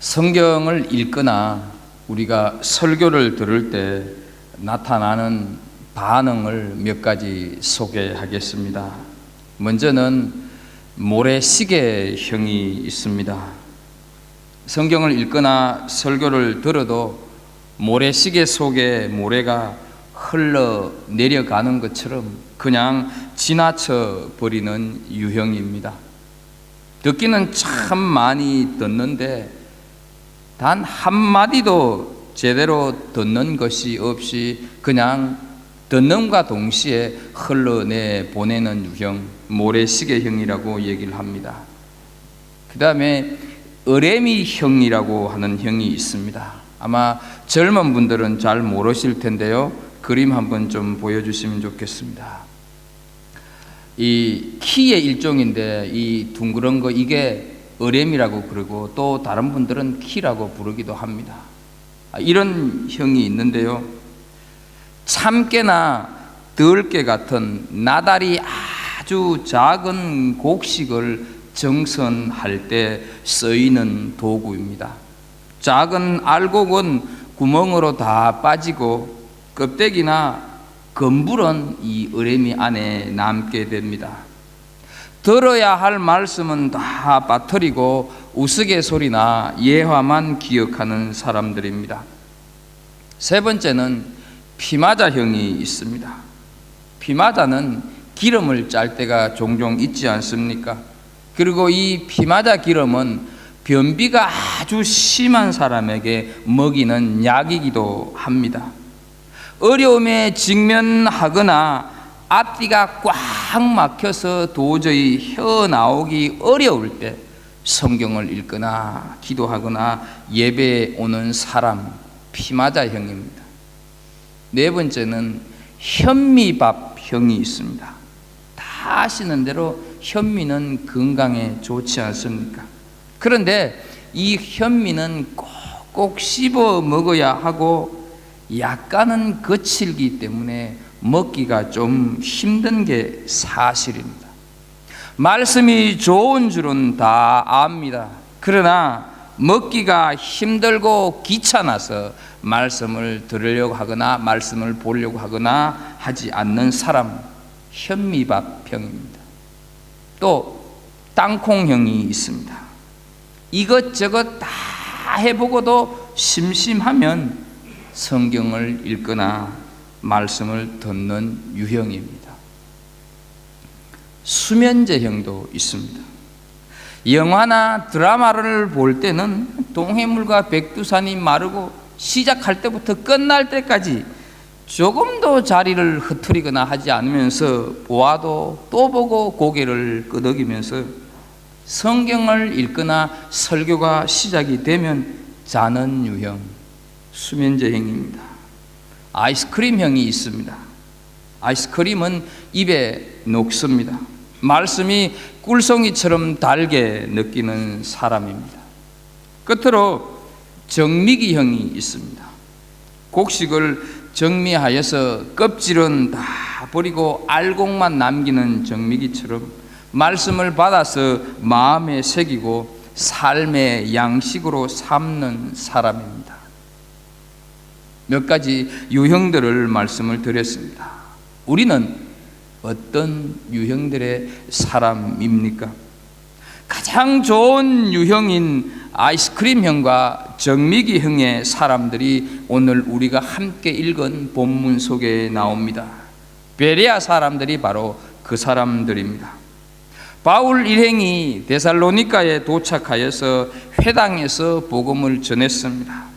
성경을 읽거나 우리가 설교를 들을 때 나타나는 반응을 몇 가지 소개하겠습니다. 먼저는 모래시계형이 있습니다. 성경을 읽거나 설교를 들어도 모래시계 속에 모래가 흘러 내려가는 것처럼 그냥 지나쳐 버리는 유형입니다. 듣기는 참 많이 듣는데 단 한마디도 제대로 듣는 것이 없이 그냥 듣는과 동시에 흘러내 보내는 유형, 모래시계형이라고 얘기를 합니다. 그 다음에 어레미형이라고 하는 형이 있습니다. 아마 젊은 분들은 잘 모르실 텐데요. 그림 한번 좀 보여주시면 좋겠습니다. 이 키의 일종인데 이 둥그런 거 이게 어렘이라고 그러고 또 다른 분들은 키라고 부르기도 합니다. 이런 형이 있는데요. 참깨나 들깨 같은 나달이 아주 작은 곡식을 정선할 때 쓰이는 도구입니다. 작은 알곡은 구멍으로 다 빠지고 껍데기나 검불은 이 어레미 안에 남게 됩니다. 들어야 할 말씀은 다 빠뜨리고 우스갯소리나 예화만 기억하는 사람들입니다. 세 번째는 피마자형이 있습니다. 피마자는 기름을 짤 때가 종종 있지 않습니까? 그리고 이 피마자 기름은 변비가 아주 심한 사람에게 먹이는 약이기도 합니다. 어려움에 직면하거나 앞뒤가 꽉 막혀서 도저히 헤어나오기 어려울 때 성경을 읽거나 기도하거나 예배에 오는 사람, 피마자형입니다. 네 번째는 현미밥형이 있습니다. 다 아시는 대로 현미는 건강에 좋지 않습니까? 그런데 이 현미는 꼭꼭 씹어 먹어야 하고 약간은 거칠기 때문에 먹기가 좀 힘든 게 사실입니다. 말씀이 좋은 줄은 다 압니다. 그러나 먹기가 힘들고 귀찮아서 말씀을 들으려고 하거나 말씀을 보려고 하거나 하지 않는 사람, 현미밥형입니다. 또 땅콩형이 있습니다. 이것저것 다 해보고도 심심하면 성경을 읽거나 말씀을 듣는 유형입니다. 수면제형도 있습니다. 영화나 드라마를 볼 때는 동해물과 백두산이 마르고 시작할 때부터 끝날 때까지 조금도 자리를 흐트리거나 하지 않으면서 보아도 또 보고 고개를 끄덕이면서 성경을 읽거나 설교가 시작이 되면 자는 유형, 수면제형입니다. 아이스크림형이 있습니다. 아이스크림은 입에 녹습니다. 말씀이 꿀송이처럼 달게 느끼는 사람입니다. 끝으로 정미기형이 있습니다. 곡식을 정미하여서 껍질은 다 버리고 알곡만 남기는 정미기처럼 말씀을 받아서 마음에 새기고 삶의 양식으로 삼는 사람입니다. 몇 가지 유형들을 말씀을 드렸습니다. 우리는 어떤 유형들의 사람입니까? 가장 좋은 유형인 아이스크림형과 정미기형의 사람들이 오늘 우리가 함께 읽은 본문 속에 나옵니다. 베레아 사람들이 바로 그 사람들입니다. 바울 일행이 데살로니가에 도착하여서 회당에서 복음을 전했습니다.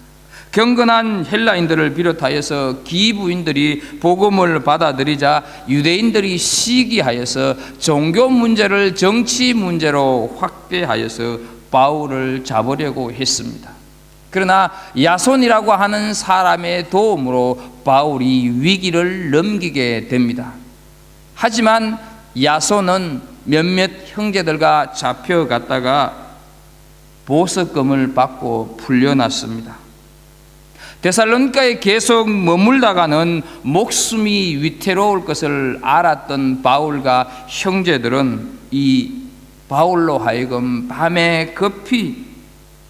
경건한 헬라인들을 비롯하여서 기부인들이 복음을 받아들이자 유대인들이 시기하여서 종교 문제를 정치 문제로 확대하여서 바울을 잡으려고 했습니다. 그러나 야손이라고 하는 사람의 도움으로 바울이 위기를 넘기게 됩니다. 하지만 야손은 몇몇 형제들과 잡혀갔다가 보석금을 받고 풀려났습니다. 데살로니가에 계속 머물다가는 목숨이 위태로울 것을 알았던 바울과 형제들은 이 바울로 하여금 밤에 급히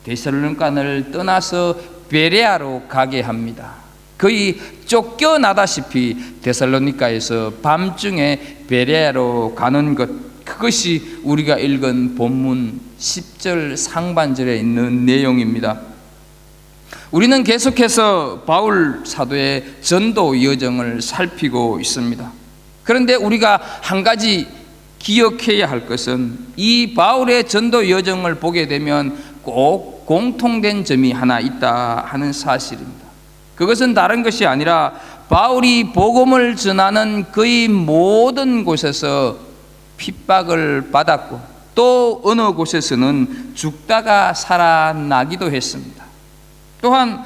데살로니가를 떠나서 베레아로 가게 합니다. 거의 쫓겨나다시피 데살로니가에서 밤중에 베레아로 가는 것, 그것이 우리가 읽은 본문 10절 상반절에 있는 내용입니다. 우리는 계속해서 바울 사도의 전도 여정을 살피고 있습니다. 그런데 우리가 한 가지 기억해야 할 것은 이 바울의 전도 여정을 보게 되면 꼭 공통된 점이 하나 있다 하는 사실입니다. 그것은 다른 것이 아니라 바울이 복음을 전하는 거의 모든 곳에서 핍박을 받았고 또 어느 곳에서는 죽다가 살아나기도 했습니다. 또한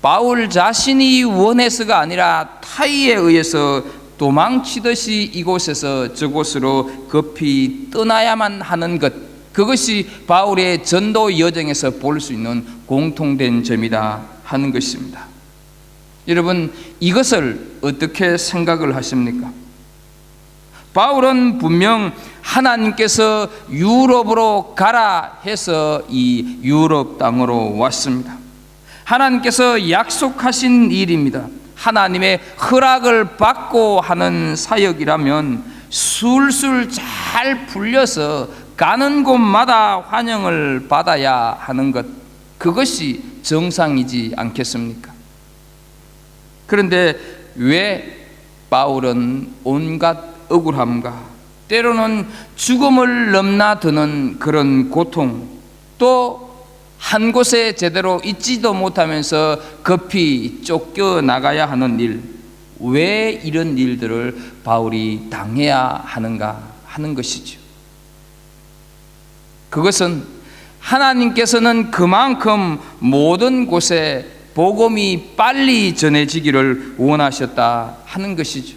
바울 자신이 원해서가 아니라 타의에 의해서 도망치듯이 이곳에서 저곳으로 급히 떠나야만 하는 것, 그것이 바울의 전도 여정에서 볼 수 있는 공통된 점이다 하는 것입니다. 여러분, 이것을 어떻게 생각을 하십니까? 바울은 분명 하나님께서 유럽으로 가라 해서 이 유럽 땅으로 왔습니다. 하나님께서 약속하신 일입니다. 하나님의 허락을 받고 하는 사역이라면 술술 잘 풀려서 가는 곳마다 환영을 받아야 하는 것, 그것이 정상이지 않겠습니까? 그런데 왜 바울은 온갖 억울함과 때로는 죽음을 넘나드는 그런 고통, 또 한 곳에 제대로 있지도 못하면서 급히 쫓겨나가야 하는 일, 왜 이런 일들을 바울이 당해야 하는가 하는 것이죠. 그것은 하나님께서는 그만큼 모든 곳에 복음이 빨리 전해지기를 원하셨다 하는 것이죠.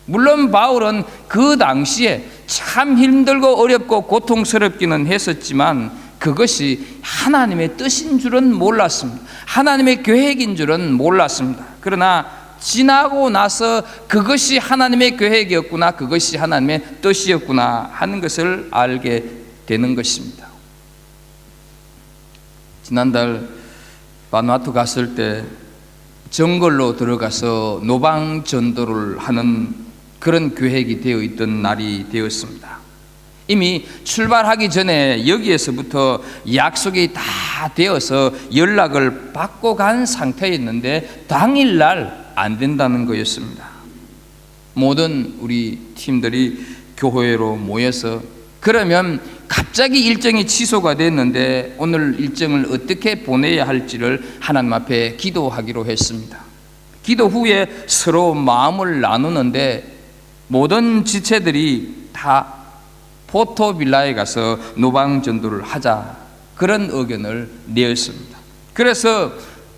물론 바울은 그 당시에 참 힘들고 어렵고 고통스럽기는 했었지만 그것이 하나님의 뜻인 줄은 몰랐습니다. 하나님의 계획인 줄은 몰랐습니다. 그러나 지나고 나서 그것이 하나님의 계획이었구나, 그것이 하나님의 뜻이었구나 하는 것을 알게 되는 것입니다. 지난달 바누아투 갔을 때 정글로 들어가서 노방 전도를 하는 그런 계획이 되어 있던 날이 되었습니다. 이미 출발하기 전에 여기에서부터 약속이 다 되어서 연락을 받고 간 상태였는데 당일날 안 된다는 거였습니다. 모든 우리 팀들이 교회로 모여서 그러면 갑자기 일정이 취소가 됐는데 오늘 일정을 어떻게 보내야 할지를 하나님 앞에 기도하기로 했습니다. 기도 후에 서로 마음을 나누는데 모든 지체들이 다 포토빌라에 가서 노방 전도를 하자, 그런 의견을 내었습니다. 그래서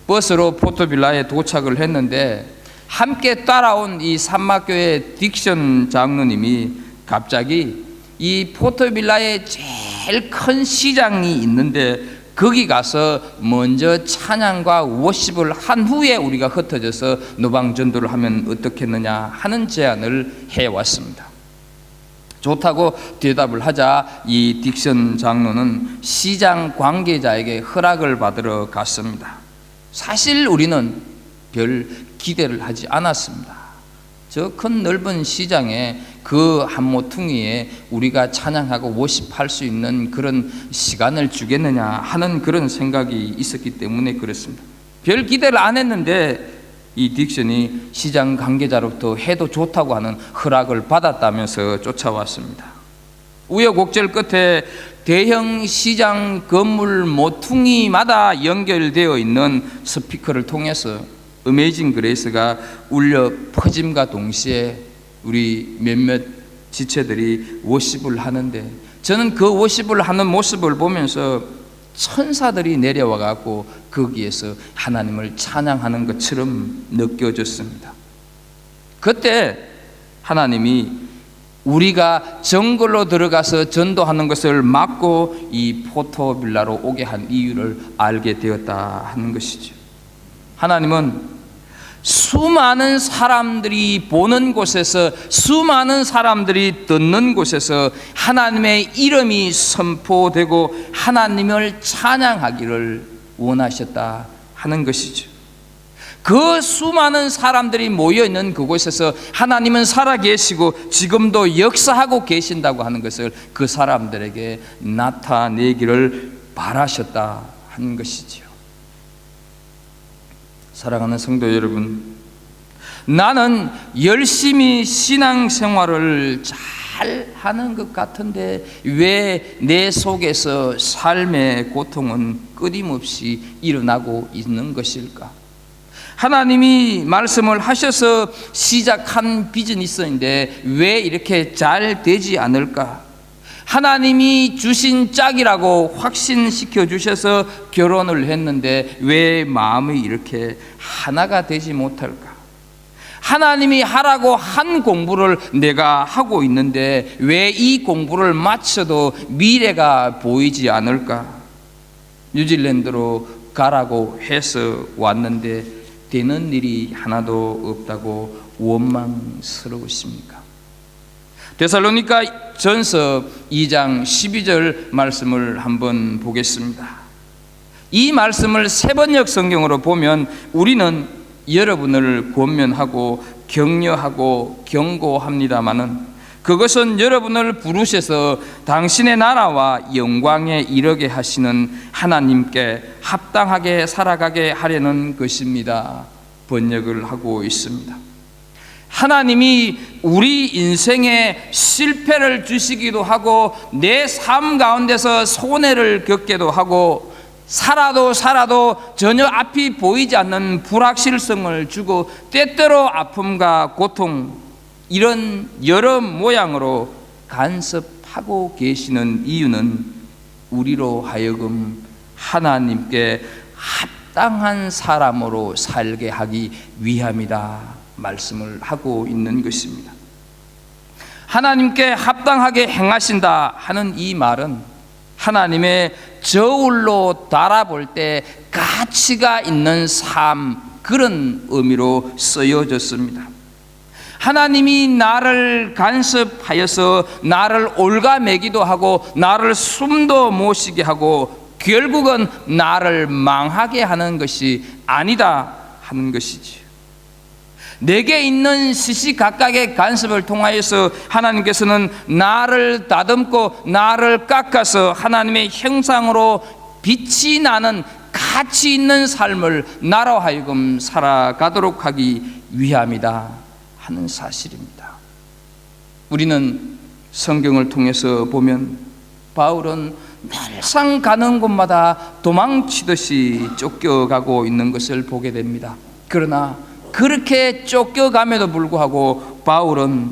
버스로 포토빌라에 도착을 했는데 함께 따라온 이 산막교회 딕션 장로님이 갑자기 이 포토빌라에 제일 큰 시장이 있는데 거기 가서 먼저 찬양과 워십을 한 후에 우리가 흩어져서 노방 전도를 하면 어떻겠느냐 하는 제안을 해왔습니다. 좋다고 대답을 하자 이 딕션 장로는 시장 관계자에게 허락을 받으러 갔습니다. 사실 우리는 별 기대를 하지 않았습니다. 저 큰 넓은 시장에 그 한 모퉁이에 우리가 찬양하고 워십할 수 있는 그런 시간을 주겠느냐 하는 그런 생각이 있었기 때문에 그렇습니다. 별 기대를 안 했는데 이 딕션이 시장 관계자로부터 해도 좋다고 하는 허락을 받았다면서 쫓아왔습니다. 우여곡절 끝에 대형 시장 건물 모퉁이마다 연결되어 있는 스피커를 통해서 어메이징 그레이스가 울려 퍼짐과 동시에 우리 몇몇 지체들이 워십을 하는데 저는 그 워십을 하는 모습을 보면서 천사들이 내려와 갖고 거기에서 하나님을 찬양하는 것처럼 느껴졌습니다. 그때 하나님이 우리가 정글로 들어가서 전도하는 것을 막고 이 포토빌라로 오게 한 이유를 알게 되었다 하는 것이죠. 하나님은 수많은 사람들이 보는 곳에서, 수많은 사람들이 듣는 곳에서 하나님의 이름이 선포되고 하나님을 찬양하기를 원하셨다 하는 것이죠. 그 수많은 사람들이 모여있는 그곳에서 하나님은 살아계시고 지금도 역사하고 계신다고 하는 것을 그 사람들에게 나타내기를 바라셨다 하는 것이지요. 사랑하는 성도 여러분, 나는 열심히 신앙생활을 잘 하는 것 같은데 왜 내 속에서 삶의 고통은 끊임없이 일어나고 있는 것일까? 하나님이 말씀을 하셔서 시작한 비즈니스인데 왜 이렇게 잘 되지 않을까? 하나님이 주신 짝이라고 확신시켜 주셔서 결혼을 했는데 왜 마음이 이렇게 하나가 되지 못할까? 하나님이 하라고 한 공부를 내가 하고 있는데 왜 이 공부를 마쳐도 미래가 보이지 않을까? 뉴질랜드로 가라고 해서 왔는데 되는 일이 하나도 없다고 원망스러우십니까? 데살로니가 전서 2장 12절 말씀을 한번 보겠습니다. 이 말씀을 세번역 성경으로 보면 우리는 여러분을 권면하고 격려하고 경고합니다마는 그것은 여러분을 부르셔서 당신의 나라와 영광에 이르게 하시는 하나님께 합당하게 살아가게 하려는 것입니다. 번역을 하고 있습니다. 하나님이 우리 인생에 실패를 주시기도 하고 내 삶 가운데서 손해를 겪게도 하고 살아도 전혀 앞이 보이지 않는 불확실성을 주고 때때로 아픔과 고통 이런 여러 모양으로 간섭하고 계시는 이유는 우리로 하여금 하나님께 합당한 사람으로 살게 하기 위함이다 말씀을 하고 있는 것입니다. 하나님께 합당하게 행하신다 하는 이 말은 하나님의 저울로 달아볼 때 가치가 있는 삶, 그런 의미로 쓰여졌습니다. 하나님이 나를 간섭하여서 나를 올가매기도 하고 나를 숨도 못 쉬게 하고 결국은 나를 망하게 하는 것이 아니다 하는 것이지. 내게 있는 시시각각의 간섭을 통하여서 하나님께서는 나를 다듬고 나를 깎아서 하나님의 형상으로 빛이 나는 가치 있는 삶을 나로 하여금 살아가도록 하기 위함이다 하는 사실입니다. 우리는 성경을 통해서 보면 바울은 날상 가는 곳마다 도망치듯이 쫓겨가고 있는 것을 보게 됩니다. 그러나 그렇게 쫓겨감에도 불구하고 바울은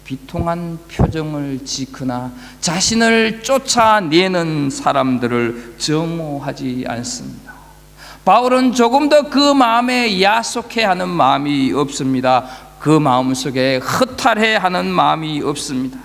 비통한 표정을 지으나 자신을 쫓아내는 사람들을 정오하지 않습니다. 바울은 조금도 그 마음에 야속해하는 마음이 없습니다. 그 마음속에 허탈해하는 마음이 없습니다.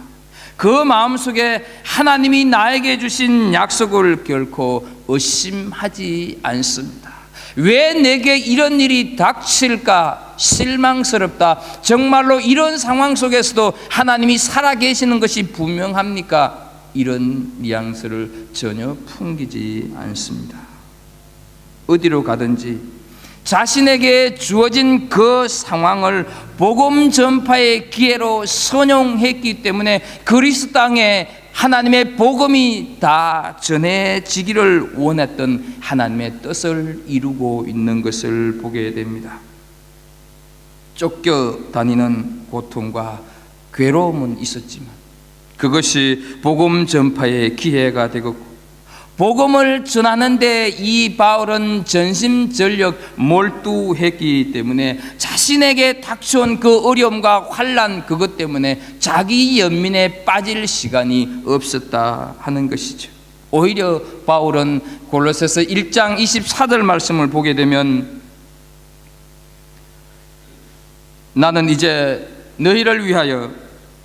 그 마음속에 하나님이 나에게 주신 약속을 결코 의심하지 않습니다. 왜 내게 이런 일이 닥칠까 실망스럽다. 정말로 이런 상황 속에서도 하나님이 살아계시는 것이 분명합니까? 이런 뉘앙스를 전혀 풍기지 않습니다. 어디로 가든지 자신에게 주어진 그 상황을 복음 전파의 기회로 선용했기 때문에 그리스도 땅에 하나님의 복음이 다 전해지기를 원했던 하나님의 뜻을 이루고 있는 것을 보게 됩니다. 쫓겨다니는 고통과 괴로움은 있었지만 그것이 복음 전파의 기회가 되고 복음을 전하는데 이 바울은 전심전력 몰두했기 때문에 자신에게 닥쳐온 그 어려움과 환난 그것 때문에 자기 연민에 빠질 시간이 없었다 하는 것이죠. 오히려 바울은 골로새서 1장 24절 말씀을 보게 되면 나는 이제 너희를 위하여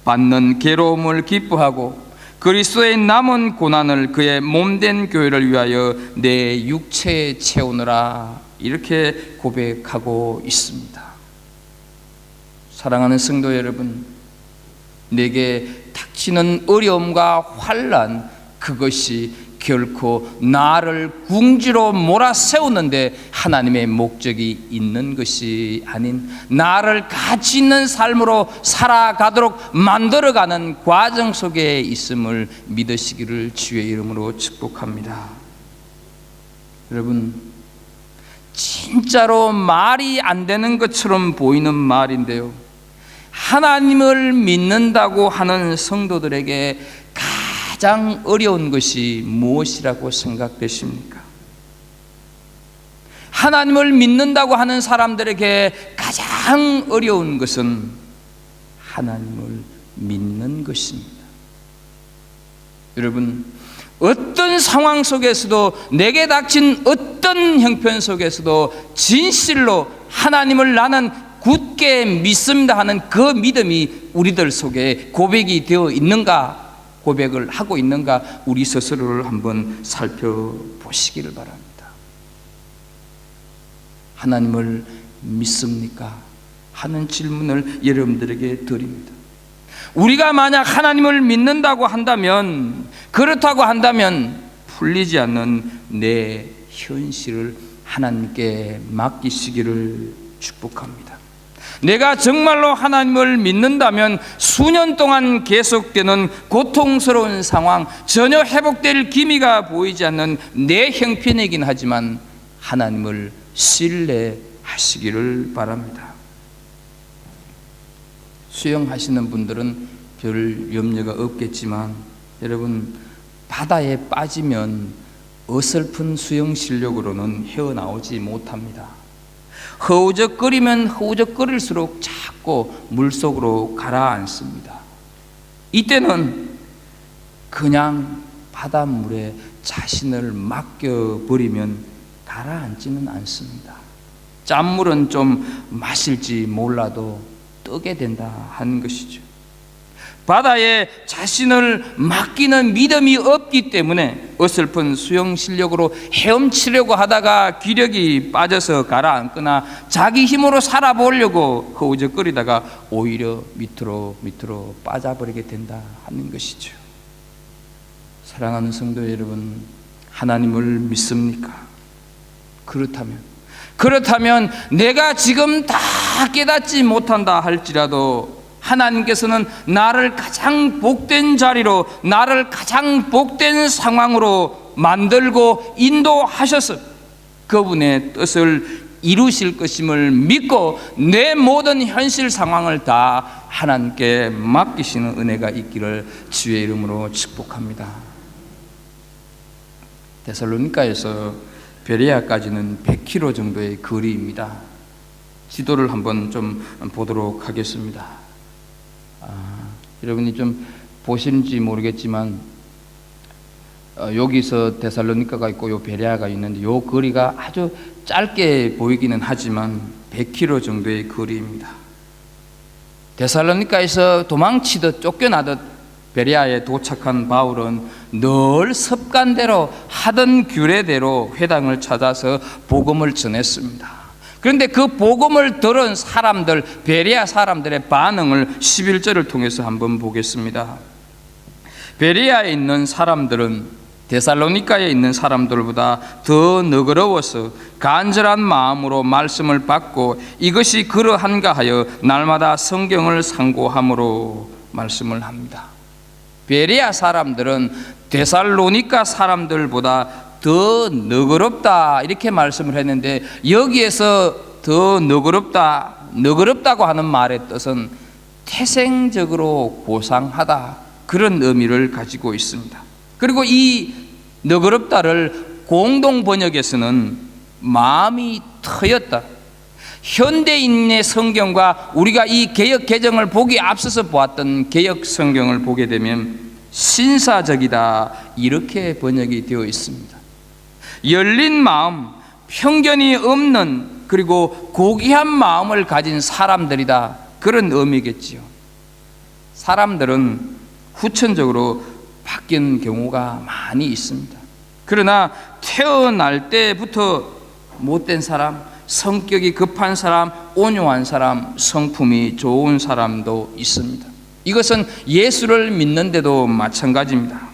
받는 괴로움을 기뻐하고 그리스도의 남은 고난을 그의 몸된 교회를 위하여 내 육체에 채우느라 이렇게 고백하고 있습니다. 사랑하는 성도 여러분, 내게 닥치는 어려움과 환난 그것이 결코 나를 궁지로 몰아세우는데 하나님의 목적이 있는 것이 아닌 나를 가치 있는 삶으로 살아가도록 만들어가는 과정 속에 있음을 믿으시기를 주의 이름으로 축복합니다. 여러분, 진짜로 말이 안 되는 것처럼 보이는 말인데요, 하나님을 믿는다고 하는 성도들에게 가장 어려운 것이 무엇이라고 생각되십니까? 하나님을 믿는다고 하는 사람들에게 가장 어려운 것은 하나님을 믿는 것입니다. 여러분, 어떤 상황 속에서도, 내게 닥친 어떤 형편 속에서도 진실로 하나님을 나는 굳게 믿습니다 하는 그 믿음이 우리들 속에 고백이 되어 있는가, 고백을 하고 있는가, 우리 스스로를 한번 살펴보시기를 바랍니다. 하나님을 믿습니까? 하는 질문을 여러분들에게 드립니다. 우리가 만약 하나님을 믿는다고 한다면, 그렇다고 한다면 풀리지 않는 내 현실을 하나님께 맡기시기를 축복합니다. 내가 정말로 하나님을 믿는다면 수년 동안 계속되는 고통스러운 상황, 전혀 회복될 기미가 보이지 않는 내 형편이긴 하지만 하나님을 신뢰하시기를 바랍니다. 수영하시는 분들은 별 염려가 없겠지만, 여러분, 바다에 빠지면 어설픈 수영 실력으로는 헤어나오지 못합니다. 허우적거리면 허우적거릴수록 자꾸 물속으로 가라앉습니다. 이때는 그냥 바닷물에 자신을 맡겨버리면 가라앉지는 않습니다. 짠물은 좀 마실지 몰라도 뜨게 된다 하는 것이죠. 바다에 자신을 맡기는 믿음이 없기 때문에 어설픈 수영 실력으로 헤엄치려고 하다가 기력이 빠져서 가라앉거나 자기 힘으로 살아보려고 허우적거리다가 오히려 밑으로 빠져버리게 된다 하는 것이죠. 사랑하는 성도 여러분, 하나님을 믿습니까? 그렇다면 내가 지금 다 깨닫지 못한다 할지라도 하나님께서는 나를 가장 복된 자리로, 나를 가장 복된 상황으로 만들고 인도하셔서 그분의 뜻을 이루실 것임을 믿고 내 모든 현실 상황을 다 하나님께 맡기시는 은혜가 있기를 주의 이름으로 축복합니다. 데살로니가에서 베레아까지는 100km 정도의 거리입니다. 지도를 한번 좀 보도록 하겠습니다. 여러분이 좀 보시는지 모르겠지만 여기서 데살로니가가 있고 요 베레아가 있는데 요 거리가 아주 짧게 보이기는 하지만 100km 정도의 거리입니다. 데살로니가에서 도망치듯 쫓겨나듯 베레아에 도착한 바울은 늘 습관대로 하던 규례대로 회당을 찾아서 복음을 전했습니다. 그런데 그 복음을 들은 사람들, 베레아 사람들의 반응을 11절을 통해서 한번 보겠습니다. 베레아에 있는 사람들은 데살로니가에 있는 사람들보다 더 너그러워서 간절한 마음으로 말씀을 받고 이것이 그러한가 하여 날마다 성경을 상고함으로 말씀을 합니다. 베레아 사람들은 데살로니가 사람들보다 더 너그럽다 이렇게 말씀을 했는데, 여기에서 더 너그럽다고 하는 말의 뜻은 태생적으로 고상하다, 그런 의미를 가지고 있습니다. 그리고 이 너그럽다를 공동 번역에서는 마음이 트였다, 현대인의 성경과 우리가 이 개역 개정을 보기 앞서서 보았던 개역 성경을 보게 되면 신사적이다 이렇게 번역이 되어 있습니다. 열린 마음, 편견이 없는, 그리고 고귀한 마음을 가진 사람들이다, 그런 의미겠지요. 사람들은 후천적으로 바뀐 경우가 많이 있습니다. 그러나 태어날 때부터 못된 사람, 성격이 급한 사람, 온유한 사람, 성품이 좋은 사람도 있습니다. 이것은 예수를 믿는데도 마찬가지입니다.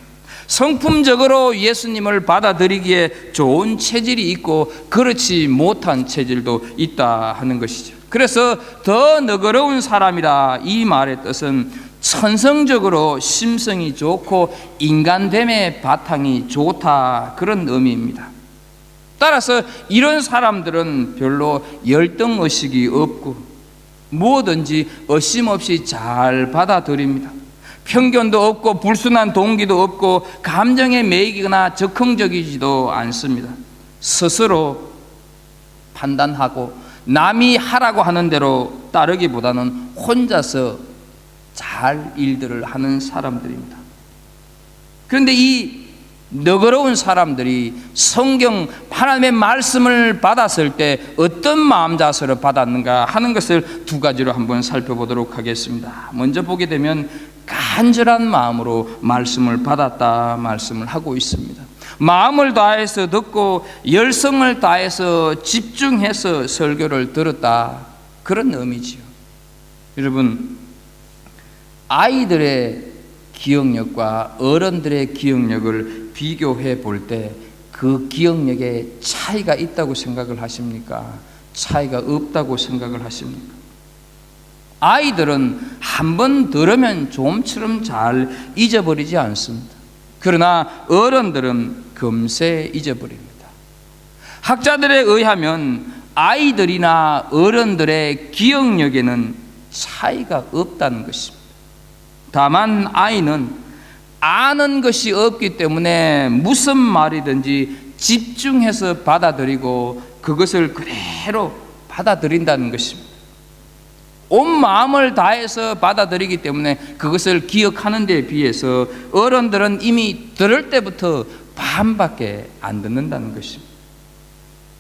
성품적으로 예수님을 받아들이기에 좋은 체질이 있고 그렇지 못한 체질도 있다 하는 것이죠. 그래서 더 너그러운 사람이라 이 말의 뜻은 천성적으로 심성이 좋고 인간됨의 바탕이 좋다, 그런 의미입니다. 따라서 이런 사람들은 별로 열등의식이 없고 뭐든지 의심없이 잘 받아들입니다. 편견도 없고 불순한 동기도 없고 감정에 매이거나 적극적이지도 않습니다. 스스로 판단하고 남이 하라고 하는 대로 따르기보다는 혼자서 잘 일들을 하는 사람들입니다. 그런데 이 너그러운 사람들이 성경 하나님의 말씀을 받았을 때 어떤 마음 자세로 받았는가 하는 것을 두 가지로 한번 살펴보도록 하겠습니다. 먼저 보게 되면 간절한 마음으로 말씀을 받았다 말씀을 하고 있습니다. 마음을 다해서 듣고 열성을 다해서 집중해서 설교를 들었다, 그런 의미지요. 여러분, 아이들의 기억력과 어른들의 기억력을 비교해 볼 때 그 기억력에 차이가 있다고 생각을 하십니까? 차이가 없다고 생각을 하십니까? 아이들은 한번 들으면 좀처럼 잘 잊어버리지 않습니다. 그러나 어른들은 금세 잊어버립니다. 학자들에 의하면 아이들이나 어른들의 기억력에는 차이가 없다는 것입니다. 다만 아이는 아는 것이 없기 때문에 무슨 말이든지 집중해서 받아들이고 그것을 그대로 받아들인다는 것입니다. 온 마음을 다해서 받아들이기 때문에 그것을 기억하는 데 비해서 어른들은 이미 들을 때부터 반밖에 안 듣는다는 것입니다.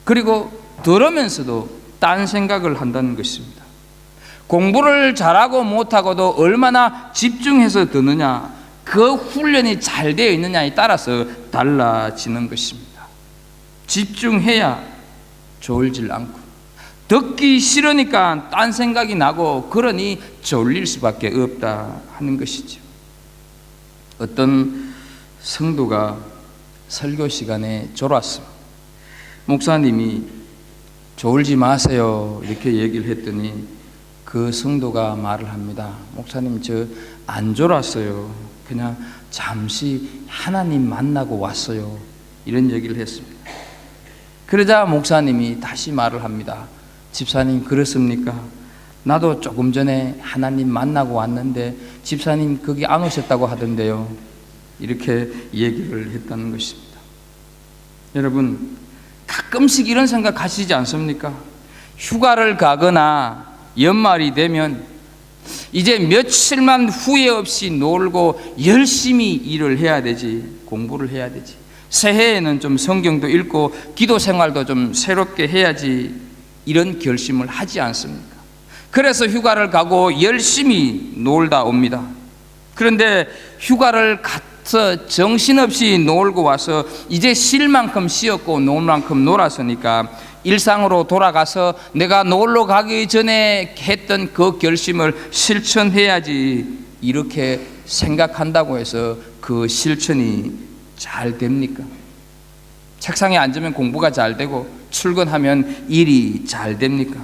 그리고 들으면서도 딴 생각을 한다는 것입니다. 공부를 잘하고 못하고도 얼마나 집중해서 듣느냐, 그 훈련이 잘 되어 있느냐에 따라서 달라지는 것입니다. 집중해야 졸질 않고, 듣기 싫으니까 딴 생각이 나고 그러니 졸릴 수밖에 없다 하는 것이죠. 어떤 성도가 설교 시간에 졸았습니다. 목사님이 졸지 마세요 이렇게 얘기를 했더니 그 성도가 말을 합니다. 목사님, 저 안 졸았어요. 그냥 잠시 하나님 만나고 왔어요. 이런 얘기를 했습니다. 그러자 목사님이 다시 말을 합니다. 집사님, 그렇습니까? 나도 조금 전에 하나님 만나고 왔는데 집사님 거기 안 오셨다고 하던데요. 이렇게 얘기를 했다는 것입니다. 여러분, 가끔씩 이런 생각 하시지 않습니까? 휴가를 가거나 연말이 되면 이제 며칠만 후회 없이 놀고 열심히 일을 해야 되지, 공부를 해야 되지, 새해에는 좀 성경도 읽고 기도 생활도 좀 새롭게 해야지, 이런 결심을 하지 않습니까? 그래서 휴가를 가고 열심히 놀다 옵니다. 그런데 휴가를 가서 정신없이 놀고 와서 이제 쉴 만큼 쉬었고 놀 만큼 놀았으니까 일상으로 돌아가서 내가 놀러 가기 전에 했던 그 결심을 실천해야지, 이렇게 생각한다고 해서 그 실천이 잘 됩니까? 책상에 앉으면 공부가 잘 되고 출근하면 일이 잘 됩니까?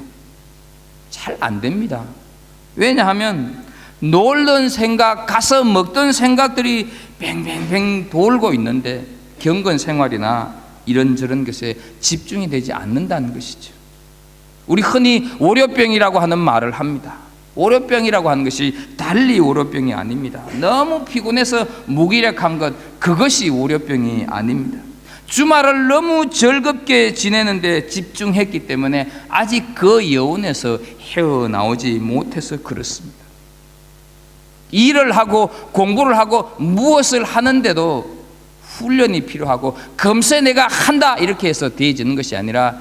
잘 안 됩니다. 왜냐하면 놀던 생각, 가서 먹던 생각들이 뱅뱅뱅 돌고 있는데 경건 생활이나 이런저런 것에 집중이 되지 않는다는 것이죠. 우리 흔히 월요병이라고 하는 말을 합니다. 월요병이라고 하는 것이 달리 월요병이 아닙니다. 너무 피곤해서 무기력한 것, 그것이 월요병이 아닙니다. 주말을 너무 즐겁게 지내는데 집중했기 때문에 아직 그 여운에서 헤어나오지 못해서 그렇습니다. 일을 하고 공부를 하고 무엇을 하는데도 훈련이 필요하고 금세 내가 한다 이렇게 해서 되어지는 것이 아니라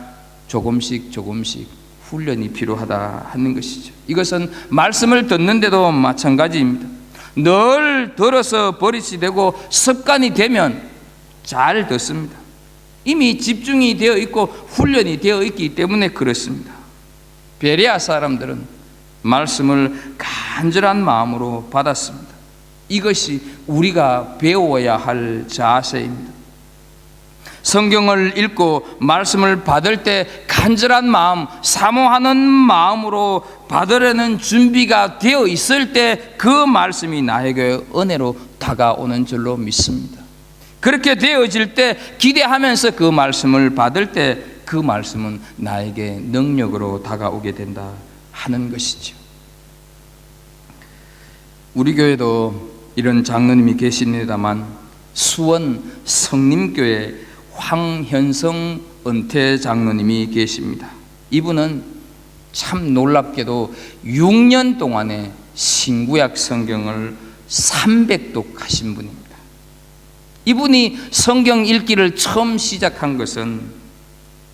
조금씩 훈련이 필요하다 하는 것이죠. 이것은 말씀을 듣는데도 마찬가지입니다. 늘 들어서 버릇이 되고 습관이 되면 잘 듣습니다. 이미 집중이 되어 있고 훈련이 되어 있기 때문에 그렇습니다. 베레아 사람들은 말씀을 간절한 마음으로 받았습니다. 이것이 우리가 배워야 할 자세입니다. 성경을 읽고 말씀을 받을 때 간절한 마음, 사모하는 마음으로 받으려는 준비가 되어 있을 때 그 말씀이 나에게 은혜로 다가오는 줄로 믿습니다. 그렇게 되어질 때 기대하면서 그 말씀을 받을 때 그 말씀은 나에게 능력으로 다가오게 된다 하는 것이죠. 우리 교회도 이런 장로님이 계십니다만 수원 성림교회 황현성 은퇴 장로님이 계십니다. 이분은 참 놀랍게도 6년 동안에 신구약 성경을 300독 하신 분입니다. 이분이 성경 읽기를 처음 시작한 것은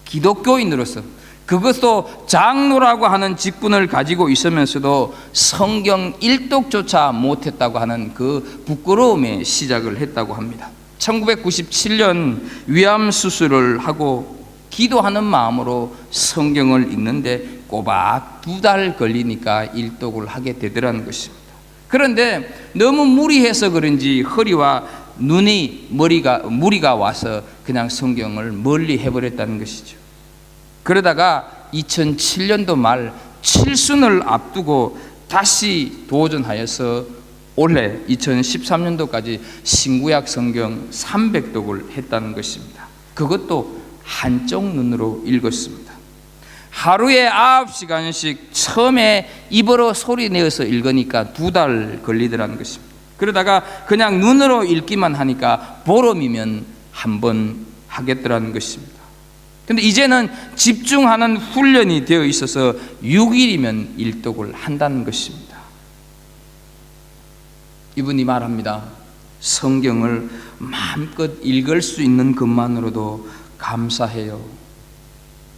기독교인으로서, 그것도 장로라고 하는 직분을 가지고 있으면서도 성경 1독조차 못했다고 하는 그 부끄러움에 시작을 했다고 합니다. 1997년 위암 수술을 하고 기도하는 마음으로 성경을 읽는데 꼬박 2달 걸리니까 1독을 하게 되더라는 것입니다. 그런데 너무 무리해서 그런지 허리와 눈이 무리가 와서 그냥 성경을 멀리 해버렸다는 것이죠. 그러다가 2007년도 말 칠순을 앞두고 다시 도전하여서 올해 2013년도까지 신구약 성경 300독을 했다는 것입니다. 그것도 한쪽 눈으로 읽었습니다. 하루에 9시간씩 처음에 입으로 소리 내어서 읽으니까 2달 걸리더라는 것입니다. 그러다가 그냥 눈으로 읽기만 하니까 보름이면 한 번 하겠더라는 것입니다. 근데 이제는 집중하는 훈련이 되어 있어서 6일이면 1독을 한다는 것입니다. 이분이 말합니다. 성경을 마음껏 읽을 수 있는 것만으로도 감사해요.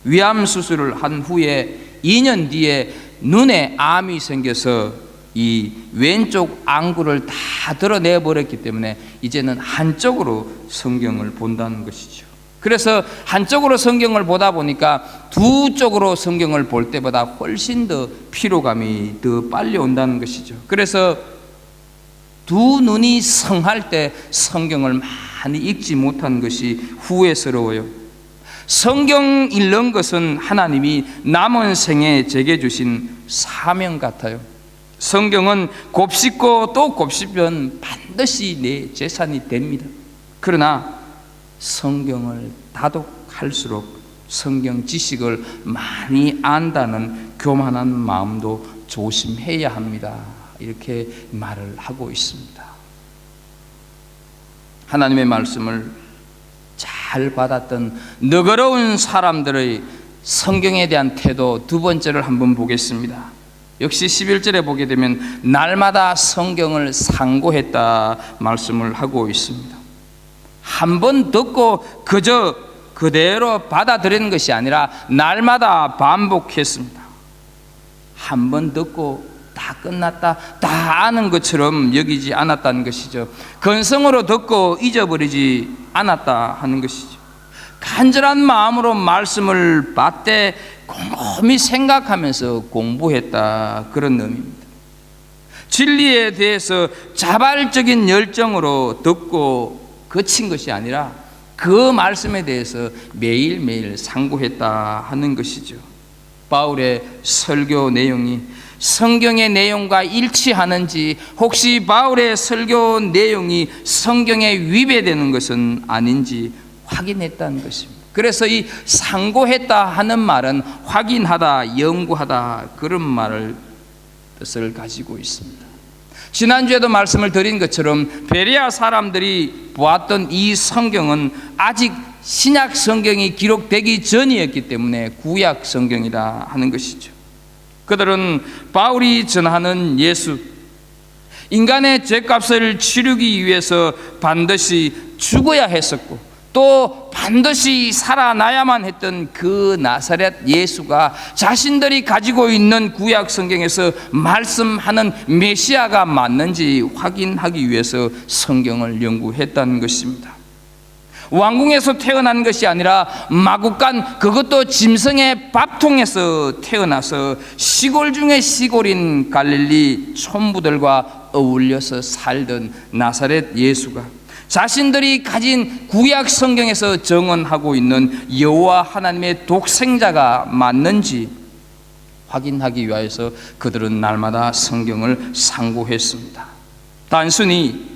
위암 수술을 한 후에 2년 뒤에 눈에 암이 생겨서 이 왼쪽 안구를 다 드러내 버렸기 때문에 이제는 한쪽으로 성경을 본다는 것이죠. 그래서 한쪽으로 성경을 보다 보니까 두 쪽으로 성경을 볼 때보다 훨씬 더 피로감이 더 빨리 온다는 것이죠. 그래서 두 눈이 성할 때 성경을 많이 읽지 못한 것이 후회스러워요. 성경 읽는 것은 하나님이 남은 생에 제게 주신 사명 같아요. 성경은 곱씹고 또 곱씹으면 반드시 내 재산이 됩니다. 그러나 성경을 다독할수록 성경 지식을 많이 안다는 교만한 마음도 조심해야 합니다. 이렇게 말을 하고 있습니다. 하나님의 말씀을 잘 받았던 너그러운 사람들의 성경에 대한 태도 두 번째를 한번 보겠습니다. 역시 11절에 보게 되면 날마다 성경을 상고했다 말씀을 하고 있습니다. 한 번 듣고 그저 그대로 받아들이는 것이 아니라 날마다 반복했습니다. 한 번 듣고 다 끝났다, 다 아는 것처럼 여기지 않았다는 것이죠. 건성으로 듣고 잊어버리지 않았다 하는 것이죠. 간절한 마음으로 말씀을 받되 곰곰이 생각하면서 공부했다, 그런 의미입니다. 진리에 대해서 자발적인 열정으로 듣고 그친 것이 아니라 그 말씀에 대해서 매일매일 상고했다 하는 것이죠. 바울의 설교 내용이 성경의 내용과 일치하는지, 혹시 바울의 설교 내용이 성경에 위배되는 것은 아닌지 확인했다는 것입니다. 그래서 이 상고했다 하는 말은 확인하다, 연구하다, 그런 말을 뜻을 가지고 있습니다. 지난주에도 말씀을 드린 것처럼 베레아 사람들이 보았던 이 성경은 아직 신약 성경이 기록되기 전이었기 때문에 구약 성경이다 하는 것이죠. 그들은 바울이 전하는 예수, 인간의 죄값을 치르기 위해서 반드시 죽어야 했었고 또 반드시 살아나야만 했던 그 나사렛 예수가 자신들이 가지고 있는 구약 성경에서 말씀하는 메시아가 맞는지 확인하기 위해서 성경을 연구했다는 것입니다. 왕궁에서 태어난 것이 아니라 마국간, 그것도 짐승의 밥통에서 태어나서 시골 중에 시골인 갈릴리 촌부들과 어울려서 살던 나사렛 예수가 자신들이 가진 구약 성경에서 정언하고 있는 여호와 하나님의 독생자가 맞는지 확인하기 위하여서 그들은 날마다 성경을 상고했습니다. 단순히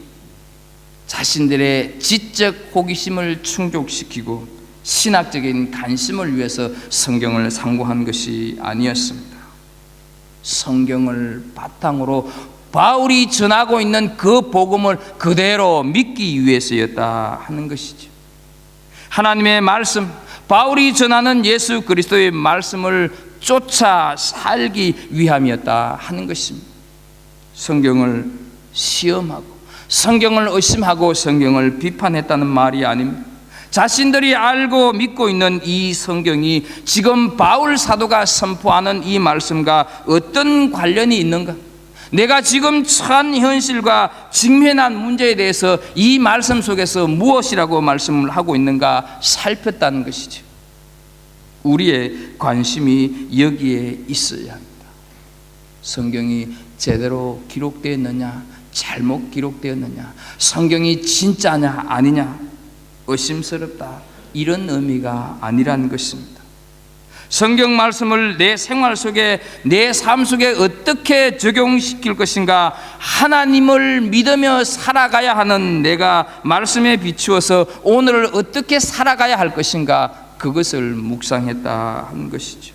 자신들의 지적 호기심을 충족시키고 신학적인 관심을 위해서 성경을 상고한 것이 아니었습니다. 성경을 바탕으로 바울이 전하고 있는 그 복음을 그대로 믿기 위해서였다 하는 것이죠. 하나님의 말씀, 바울이 전하는 예수 그리스도의 말씀을 쫓아 살기 위함이었다 하는 것입니다. 성경을 시험하고 성경을 의심하고 성경을 비판했다는 말이 아닙니다. 자신들이 알고 믿고 있는 이 성경이 지금 바울 사도가 선포하는 이 말씀과 어떤 관련이 있는가? 내가 지금 처한 현실과 직면한 문제에 대해서 이 말씀 속에서 무엇이라고 말씀을 하고 있는가 살폈다는 것이죠. 우리의 관심이 여기에 있어야 합니다. 성경이 제대로 기록되었느냐, 잘못 기록되었느냐, 성경이 진짜냐 아니냐, 의심스럽다, 이런 의미가 아니라는 것입니다. 성경 말씀을 내 생활 속에, 내 삶 속에 어떻게 적용시킬 것인가, 하나님을 믿으며 살아가야 하는 내가 말씀에 비추어서 오늘을 어떻게 살아가야 할 것인가, 그것을 묵상했다 하는 것이죠.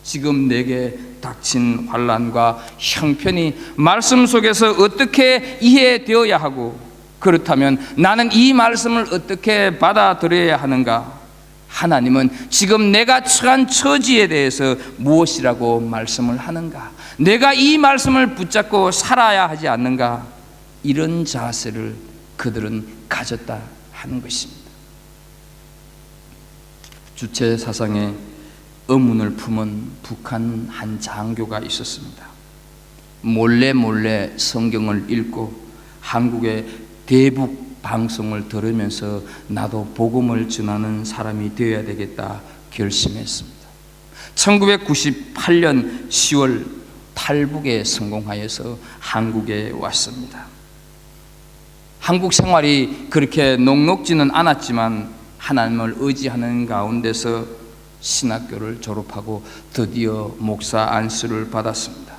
지금 내게 닥친 환난과 형편이 말씀 속에서 어떻게 이해되어야 하고, 그렇다면 나는 이 말씀을 어떻게 받아들여야 하는가? 하나님은 지금 내가 처한 처지에 대해서 무엇이라고 말씀을 하는가? 내가 이 말씀을 붙잡고 살아야 하지 않는가? 이런 자세를 그들은 가졌다 하는 것입니다. 주체 사상에 의문을 품은 북한 한 장교가 있었습니다. 몰래 성경을 읽고 한국의 대북 방송을 들으면서 나도 복음을 전하는 사람이 되어야 되겠다 결심했습니다. 1998년 10월 탈북에 성공하여서 한국에 왔습니다. 한국 생활이 그렇게 녹록지는 않았지만 하나님을 의지하는 가운데서 신학교를 졸업하고 드디어 목사 안수를 받았습니다.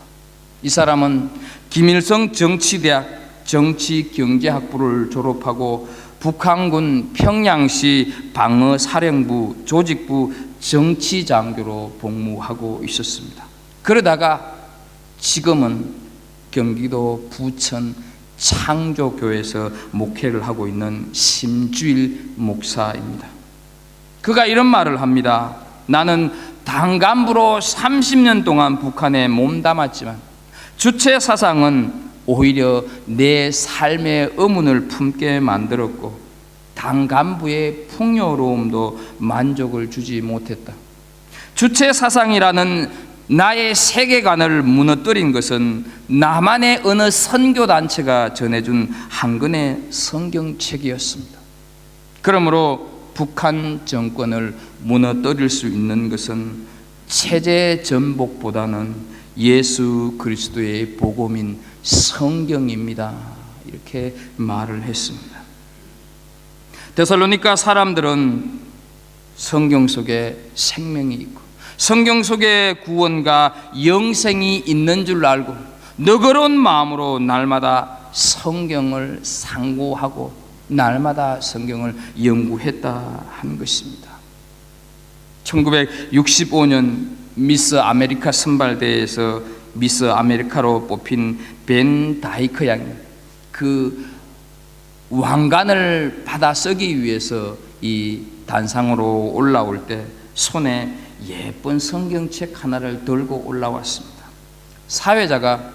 이 사람은 김일성 정치대학 정치경제학부를 졸업하고 북한군 평양시 방어사령부 조직부 정치장교로 복무하고 있었습니다. 그러다가 지금은 경기도 부천 창조교회에서 목회를 하고 있는 심주일 목사입니다. 그가 이런 말을 합니다. 나는 당간부로 30년 동안 북한에 몸담았지만 주체 사상은 오히려 내 삶의 의문을 품게 만들었고 당간부의 풍요로움도 만족을 주지 못했다. 주체 사상이라는 나의 세계관을 무너뜨린 것은 남한의 어느 선교단체가 전해준 한 권의 성경책이었습니다. 그러므로 북한 정권을 무너뜨릴 수 있는 것은 체제 전복보다는 예수 그리스도의 복음인 성경입니다. 이렇게 말을 했습니다. 데살로니가 사람들은 성경 속에 생명이 있고 성경 속에 구원과 영생이 있는 줄 알고 너그러운 마음으로 날마다 성경을 상고하고 날마다 성경을 연구했다 하는 것입니다. 1965년 미스 아메리카 선발대회에서 미스 아메리카로 뽑힌 벤 다이크 양이 그 왕관을 받아 쓰기 위해서 이 단상으로 올라올 때 손에 예쁜 성경책 하나를 들고 올라왔습니다. 사회자가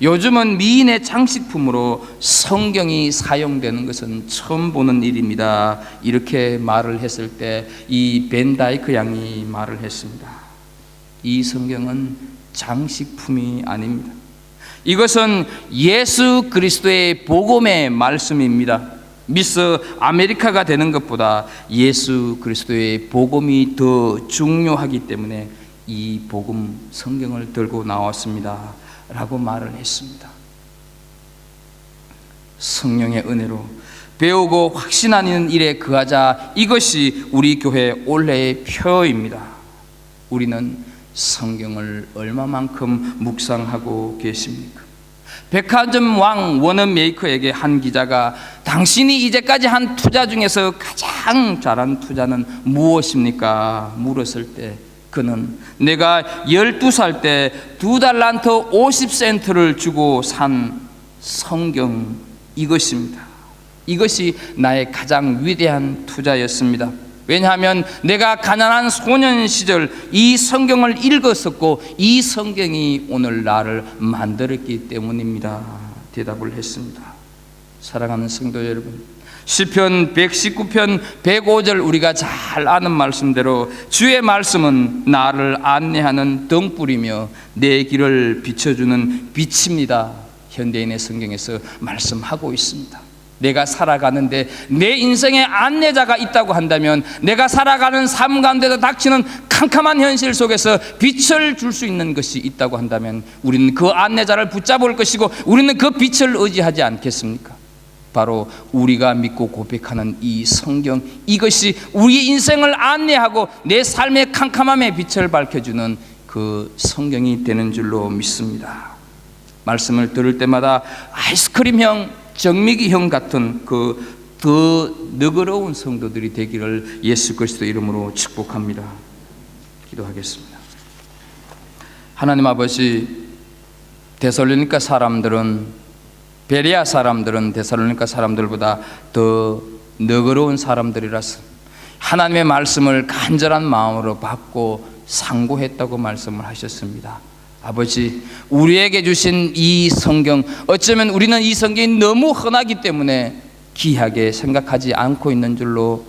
요즘은 미인의 장식품으로 성경이 사용되는 것은 처음 보는 일입니다. 이렇게 말을 했을 때 이 벤 다이크 양이 말을 했습니다. 이 성경은 장식품이 아닙니다. 이것은 예수 그리스도의 복음의 말씀입니다. 미스 아메리카가 되는 것보다 예수 그리스도의 복음이 더 중요하기 때문에 이 복음 성경을 들고 나왔습니다 라고 말을 했습니다. 성령의 은혜로 배우고 확신하는 일에 거하자. 이것이 우리 교회 올해의 표입니다. 우리는 성경을 얼마만큼 묵상하고 계십니까? 백화점 왕 워런 메이커에게 한 기자가 당신이 이제까지 한 투자 중에서 가장 잘한 투자는 무엇입니까? 물었을 때 그는 내가 12살 때 2달란트 50센트를 주고 산 성경, 이것입니다. 이것이 나의 가장 위대한 투자였습니다. 왜냐하면 내가 가난한 소년 시절 이 성경을 읽었었고 이 성경이 오늘 나를 만들었기 때문입니다. 대답을 했습니다. 사랑하는 성도 여러분, 시편 119편 105절 우리가 잘 아는 말씀대로 주의 말씀은 나를 안내하는 등불이며 내 길을 비춰주는 빛입니다. 현대인의 성경에서 말씀하고 있습니다. 내가 살아가는데 내 인생에 안내자가 있다고 한다면, 내가 살아가는 삶 가운데서 닥치는 캄캄한 현실 속에서 빛을 줄 수 있는 것이 있다고 한다면 우리는 그 안내자를 붙잡을 것이고 우리는 그 빛을 의지하지 않겠습니까? 바로 우리가 믿고 고백하는 이 성경, 이것이 우리 인생을 안내하고 내 삶의 캄캄함에 빛을 밝혀주는 그 성경이 되는 줄로 믿습니다. 말씀을 들을 때마다 아이스크림형, 정미기형 같은 그 더 너그러운 성도들이 되기를 예수 그리스도 이름으로 축복합니다. 기도하겠습니다. 하나님 아버지, 데살로니가 사람들은, 베레아 사람들은 데살로니가 사람들보다 더 너그러운 사람들이라서 하나님의 말씀을 간절한 마음으로 받고 상고했다고 말씀을 하셨습니다. 아버지, 우리에게 주신 이 성경, 어쩌면 우리는 이 성경이 너무 흔하기 때문에 귀하게 생각하지 않고 있는 줄로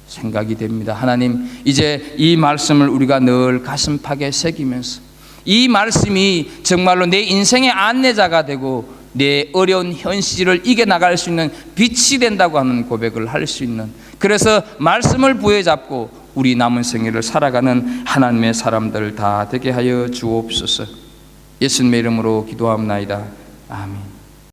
생각이 됩니다. 하나님, 이제 이 말씀을 우리가 늘 가슴팍에 새기면서 이 말씀이 정말로 내 인생의 안내자가 되고 내 어려운 현실을 이겨나갈 수 있는 빛이 된다고 하는 고백을 할 수 있는, 그래서 말씀을 부여잡고 우리 남은 생애를 살아가는 하나님의 사람들 다 되게 하여 주옵소서. 예수님의 이름으로 기도합나이다. 아멘.